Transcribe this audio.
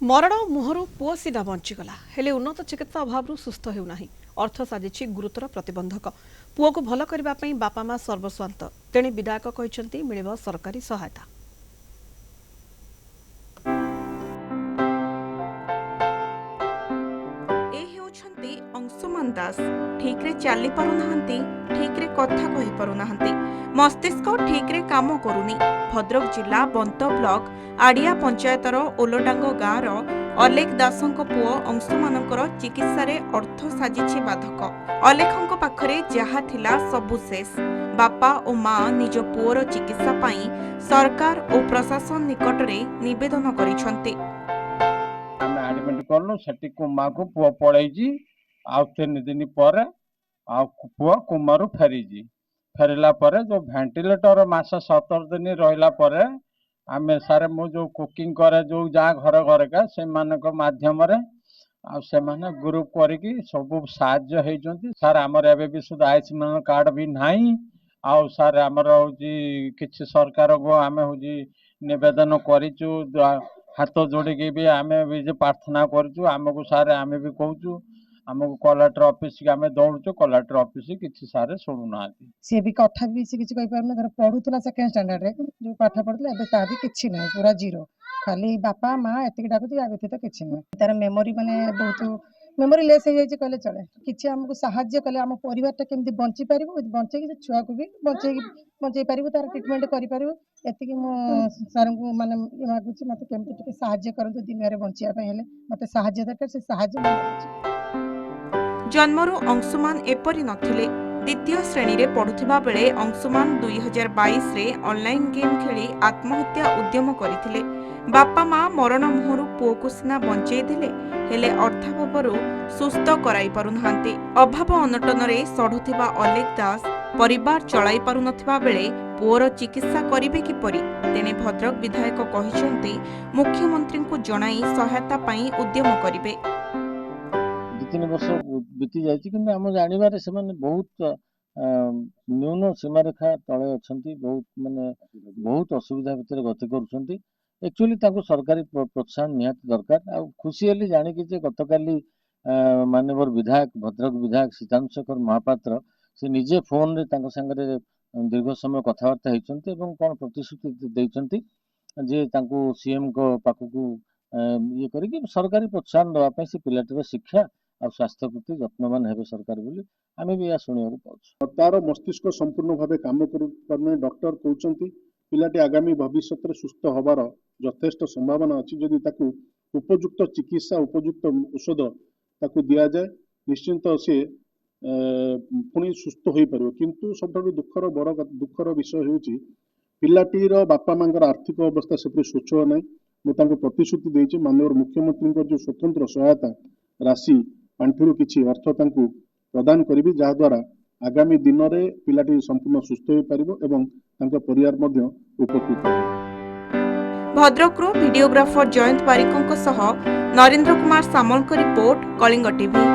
मरण मुहर पुओ सीना बंचीगला हेले उन्नत चिकित्सा अभाव सुस्थ हेउना अर्थ साजिछि गुरुतर प्रतिबंधक पुओ को भल करने बापा माँ सर्वस्वांत तेणे विधायक कहते मिलिब सरकारी सहायता। अंशुमान दास ठीक रे चली पारुनाहांती, ठीक रे कथा कहि पारुनाहांती, मस्तिष्क ठीक रे काम करूनी। भद्रक जिला बंत ब्लॉक आड़िया पंचायतर ओलडांग गाँवर अलेख दासंक पुओ अंशुमानकर चिकित्सा रे अर्थ साजिछि बाधक। अलेखंक पाखरे जहा थिला सबु शेष। बापा और माँ निज पुओर चिकित्सा पाई सरकार और प्रशासन निकट रे निवेदन करिसंती। एडमिट करलु सेठी कुमा को पुओ पड़ेजी आ 3 दिन पर पुओ कुमारू फेरीजी फेरला पर जो वेंटिलेटर मास 17 दिन रहिला पर आमे सारे मो जो कुकिंग करे जो जा घर घर का से मानक माध्यम रे आ से माने ग्रुप करके सब साहाय्य हेजंती। सर हमर एबे भी सुधा आयुष्मान कार्ड भी नाही आ सर हमर होजी किछि सरकार को आमे होजी निवेदन करिचु हाथ जोड़ी भी आमे भी जे प्रार्थना करचु। आमको सारे आमे भी कहूचु आमको कलेक्टर ऑफिस के आमे दौड़चु कलेक्टर ऑफिस किछि सारे सुनु ना सी भी कथा भी से किछि कहि पारना धर पढुतला सेकंड स्टैंडर्ड रे जो पाठ पढुतला एबे ता भी किछि नै पूरा जीरो खाली बापा माँ एतिक डाकुती आ व्यतीत किछि नै। तार मेमोरी माने बहुत मेमोरी लेस हो जाय कहले चले किछि हमको सहाय्य कले हम परिवार टा केमति बंची पारिबो बंचे कि छुआ को भी बंचे पारिबो तार ट्रीटमेंट करि पारिबो एतिक मो सर को माने मागुछि मते केमति टिके सहाय्य करंतु दुनिया रे बंचिया पे हेले मते सहाय्य दरकार से सहाय्य मागुछि। जन्मरू अंशुमान एपरी नथिले। द्वितीय श्रेणी रे पढ़ुथिबा बेले अंशुमान 2022 रे ऑनलाइन गेम खेली आत्महत्या उद्यम करथिले। बापा माँ मरण मुहरु पुओ को सिना बंचेई दिले हेले अर्थाभावरु सुस्थ कराई पारुनाहांती। अभाव अनटन रे सढुथिबा अलेख दास परिवार चलाई पारुनथिबा बेले पुओर चिकित्सा करिबे किपरि तेने भद्रक विधायक कहिसंती मुख्यमंत्री को जणाई सहायता पाई उद्यम करिबे। 2-3 वर्ष बीती जाइए कि आम जानवर से बहुत न्यून सीमा रेखा तले अच्छा बहुत माने बहुत असुविधा भितर गति कर एक्चुअली सरकारी प्रोत्साहन निहाती दरकार। आ खुशी हेली जानिकी जे गतकाली माननीय विधायक भद्रक विधायक सीतांत शेखर महापात्र से निजे फोन रे सांगरे दीर्घ समय कथबार्ता होती कौन प्रतिश्रुति देते जे सीएम को पाखक ये करी सरकारी प्रोत्साहन देवाई से पिलाटर शिक्षा और स्वास्थ्य प्रति यत्नवान है सरकार बोली आमे भी या सुनिया पाउछ। तार मस्तिष्क संपूर्ण भाव काम कर डॉक्टर कहते पिलाटी आगामी भविष्य में सुस्थ हबार यथेष्ट संभावना अच्छी जदि ताकू उपयुक्त चिकित्सा उपयुक्त औषध ताकू दिया जाए निश्चिंत सी पुणी सुस्थ हो पार। किंतु सब दुखर विषय होची पिलाटीर बापा माँ आर्थिक अवस्था से स्वच्छ ना मुझे प्रतिश्रुति देती माननीय मुख्यमंत्री जो स्वतंत्र सहायता राशि पांठिरू किछि अर्थ तांकू प्रदान करिबि जहाद्वारा आगामी दिन में पिलाटी संपूर्ण सुस्थ हो पारिबो एवं तांका परिवार मध्य उपकृत होबो। भद्रकरो वीडियोग्राफर जयंत बारिकों सह नरेंद्र कुमार सामल रिपोर्ट कलिंग टीवी।